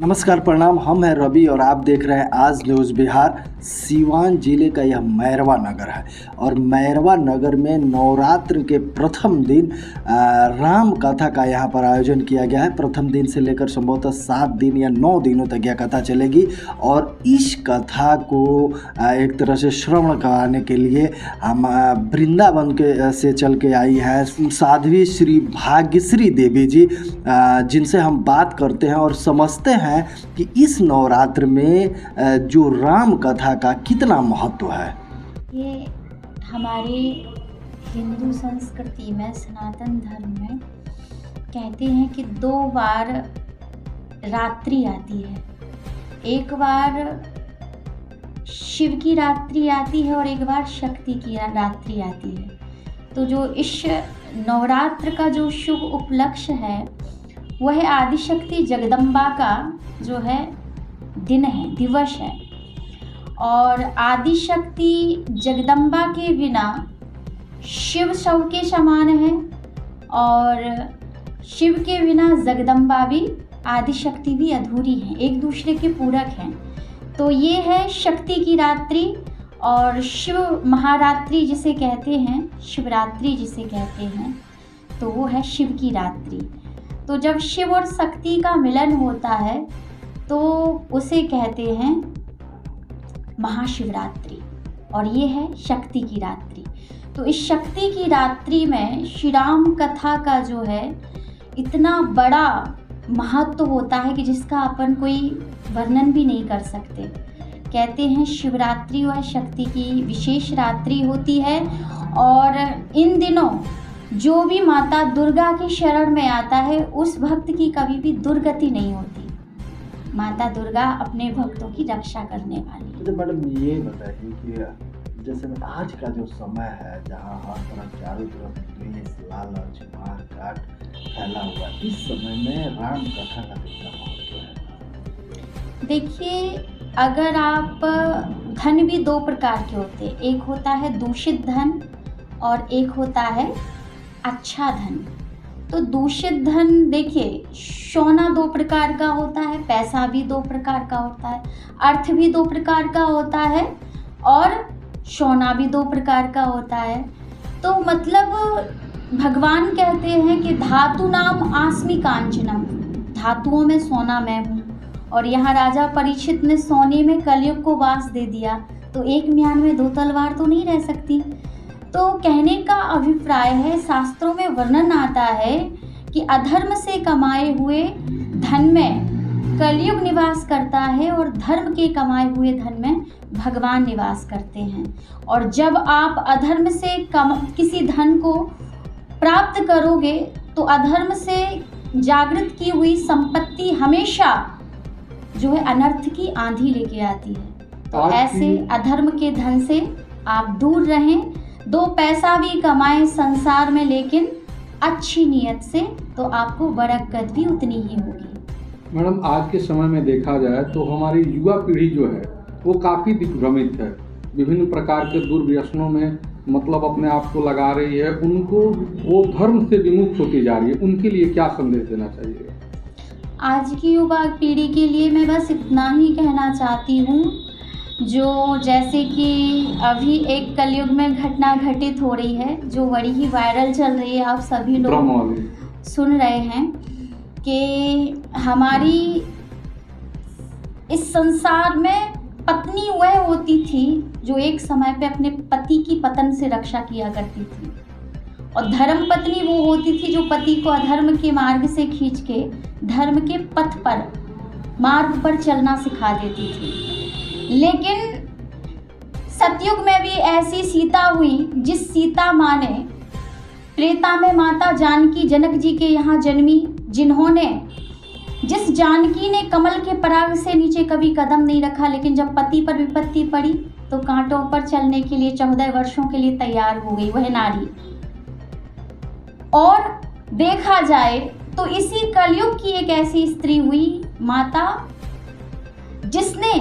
नमस्कार, प्रणाम। हम हैं रवि और आप देख रहे हैं आज न्यूज़ बिहार। सीवान जिले का यह मैरवा नगर है और मैरवा नगर में नवरात्र के प्रथम दिन राम कथा का यहाँ पर आयोजन किया गया है। प्रथम दिन से लेकर संभवतः 7 दिन या 9 दिनों तक यह कथा चलेगी और इस कथा को एक तरह से श्रवण कराने के लिए हम वृंदावन के से चल के आई है साध्वी श्री भाग्यश्री देवी जी, जिनसे हम बात करते हैं और समझते हैं कि इस नवरात्र में जो राम कथा का कितना महत्व है। ये हमारे हिंदू संस्कृति में, सनातन धर्म में कहते हैं कि 2 बार रात्रि आती है। एक बार शिव की रात्रि आती है और एक बार शक्ति की रात्रि आती है। तो जो इस नवरात्र का जो शुभ उपलक्ष्य है वह आदिशक्ति जगदम्बा का जो है दिन है, दिवस है। और आदिशक्ति जगदम्बा के बिना शिव शव के समान है और शिव के बिना जगदम्बा भी, आदिशक्ति भी अधूरी है, एक दूसरे के पूरक हैं। तो ये है शक्ति की रात्रि और शिव महारात्रि जिसे कहते हैं, शिवरात्रि जिसे कहते हैं, तो वो है शिव की रात्रि। तो जब शिव और शक्ति का मिलन होता है तो उसे कहते हैं महाशिवरात्रि और ये है शक्ति की रात्रि। तो इस शक्ति की रात्रि में श्री राम कथा का जो है इतना बड़ा महत्व होता है कि जिसका अपन कोई वर्णन भी नहीं कर सकते। कहते हैं शिवरात्रि वह शक्ति की विशेष रात्रि होती है और इन दिनों जो भी माता दुर्गा की शरण में आता है उस भक्त की कभी भी दुर्गति नहीं होती। माता दुर्गा अपने भक्तों की रक्षा करने वाली। तो मैडम ये बताइए कि जैसे आज का जो समय है जहाँ हर तरफ चारों तरफ द्वेष, लालच, मार काट फैला हुआ, इस समय में राम कथा का कितना महत्व है? देखिए, अगर आप धन भी 2 प्रकार के होते हैं, एक होता है दूषित धन और एक होता है अच्छा धन। तो दूषित धन देखिए, सोना 2 प्रकार का होता है, पैसा भी 2 प्रकार का होता है, अर्थ भी 2 प्रकार का होता है और सोना भी 2 प्रकार का होता है। तो मतलब भगवान कहते हैं कि धातु नाम आस्मि कांचनम, धातुओं में सोना मैं हूँ। और यहाँ राजा परीक्षित ने सोने में कलयुग को वास दे दिया, तो एक म्यान में 2 तलवार तो नहीं रह सकती। तो कहने का अभिप्राय है, शास्त्रों में वर्णन आता है कि अधर्म से कमाए हुए धन में कलयुग निवास करता है और धर्म के कमाए हुए धन में भगवान निवास करते हैं। और जब आप अधर्म से किसी धन को प्राप्त करोगे तो अधर्म से जागृत की हुई संपत्ति हमेशा जो है अनर्थ की आंधी लेके आती है। तो ऐसे अधर्म के धन से आप दूर रहें, 2 पैसा भी कमाएं संसार में लेकिन अच्छी नीयत से, तो आपको बरकत भी उतनी ही होगी। मैडम, आज के समय में देखा जाए तो हमारी युवा पीढ़ी जो है वो काफ़ी दिग्भ्रमित है, विभिन्न प्रकार के दुर्व्यसनों में मतलब अपने आप को लगा रही है, उनको वो धर्म से विमुख होती जा रही है। उनके लिए क्या संदेश देना चाहिए? आज की युवा पीढ़ी के लिए मैं बस इतना ही कहना चाहती हूँ, जो जैसे कि अभी एक कलयुग में घटना घटित हो रही है जो बड़ी ही वायरल चल रही है, आप सभी लोग सुन रहे हैं कि हमारी इस संसार में पत्नी वह होती थी जो एक समय पे अपने पति की पतन से रक्षा किया करती थी और धर्म पत्नी वो होती थी जो पति को अधर्म के मार्ग से खींच के धर्म के पथ पर, मार्ग पर चलना सिखा देती थी। लेकिन सतयुग में भी ऐसी सीता हुई जिस सीता माँ ने त्रेता में माता जानकी जनक जी के यहाँ जन्मी, जिस जानकी ने कमल के पराग से नीचे कभी कदम नहीं रखा, लेकिन जब पति पर विपत्ति पड़ी तो कांटों पर चलने के लिए 14 वर्षों के लिए तैयार हो गई वह नारी। और देखा जाए तो इसी कलयुग की एक ऐसी स्त्री हुई माता जिसने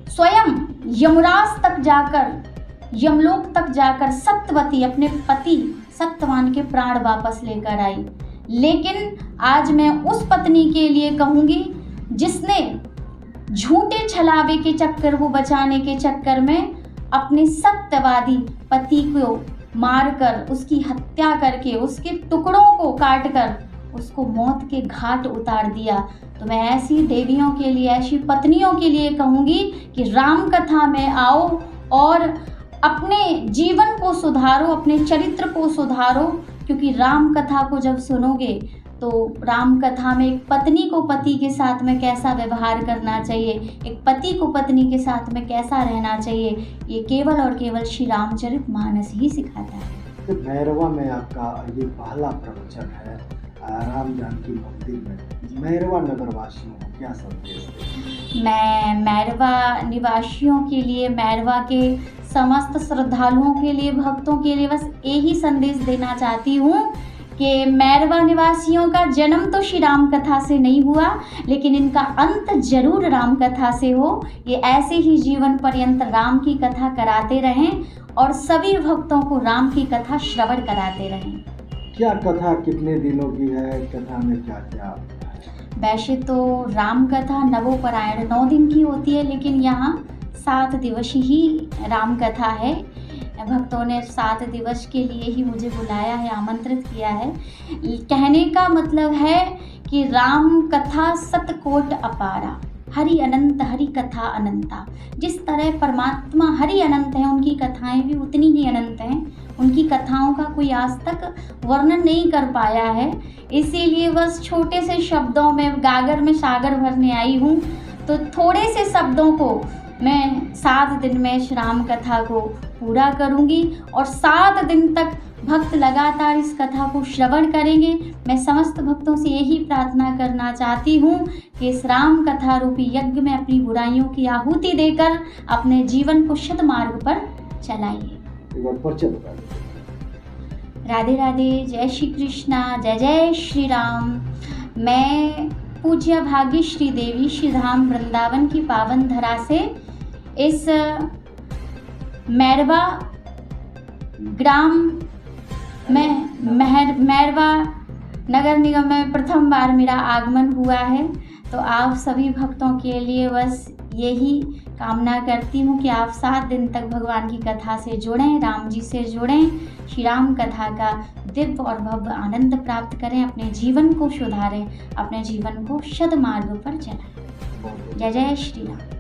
स्वयं यमराज तक जाकर, यमलोक तक जाकर सत्यवती अपने पति सत्यवान के प्राण वापस लेकर आई। लेकिन आज मैं उस पत्नी के लिए कहूँगी जिसने झूठे छलावे के चक्कर को बचाने के चक्कर में अपने सत्यवादी पति को मारकर, उसकी हत्या करके, उसके टुकड़ों को काटकर उसको मौत के घाट उतार दिया। तो मैं ऐसी देवियों के लिए, ऐसी पत्नियों के लिए कहूँगी कि राम कथा में आओ और अपने जीवन को सुधारो, अपने चरित्र को सुधारो। क्योंकि राम कथा को जब सुनोगे तो राम कथा में एक पत्नी को पति के साथ में कैसा व्यवहार करना चाहिए, एक पति को पत्नी के साथ में कैसा रहना चाहिए, ये केवल और केवल श्री रामचरितमानस ही सिखाता है। तो मैरवा में आपका ये पहला प्रवचन है राम जानकी मंदिर में। मैरवा नगर वासियों को क्या संदेश दें? मैं मैरवा निवासियों के लिए, मैरवा के समस्त श्रद्धालुओं के लिए, भक्तों के लिए बस यही संदेश देना चाहती हूँ कि मैरवा निवासियों का जन्म तो श्री राम कथा से नहीं हुआ, लेकिन इनका अंत जरूर राम कथा से हो। ये ऐसे ही जीवन पर्यंत राम की कथा कराते रहें और सभी भक्तों को राम की कथा श्रवण कराते रहें। क्या कथा कितने दिनों की है? कथा में क्या क्या? वैसे तो राम कथा नवोपरायण 9 दिन की होती है, लेकिन यहाँ 7 दिवसीय ही राम कथा है। भक्तों ने 7 दिवस के लिए ही मुझे बुलाया है, आमंत्रित किया है। कहने का मतलब है कि राम कथा सतकोट अपारा, हरि अनंत हरि कथा अनंता। जिस तरह परमात्मा हरि अनंत है, उनकी कथाएं भी उतनी ही अनंत हैं। उनकी कथाओं का कोई आज तक वर्णन नहीं कर पाया है। इसीलिए बस छोटे से शब्दों में गागर में सागर भरने आई हूँ। तो थोड़े से शब्दों को मैं 7 दिन में इस राम कथा को पूरा करूँगी और 7 दिन तक भक्त लगातार इस कथा को श्रवण करेंगे। मैं समस्त भक्तों से यही प्रार्थना करना चाहती हूँ कि इस राम कथा रूपी यज्ञ में अपनी बुराइयों की आहुति देकर अपने जीवन को सद्मार्ग पर चलाइए। एक बार परिचय बता दीजिए। राधे राधे, जय श्री कृष्णा, जय जय श्री राम। मैं पूज्य भाग्यश्री देवी श्री धाम वृंदावन की पावन धरा से इस मैरवा ग्राम में मैरवा नगर निगम में प्रथम बार मेरा आगमन हुआ है। तो आप सभी भक्तों के लिए बस यही कामना करती हूँ कि आप 7 दिन तक भगवान की कथा से जुड़ें, राम जी से जुड़ें, श्री राम कथा का दिव्य और भव्य आनंद प्राप्त करें, अपने जीवन को सुधारें, अपने जीवन को सद्मार्ग पर चलाएं। जय जय श्री राम।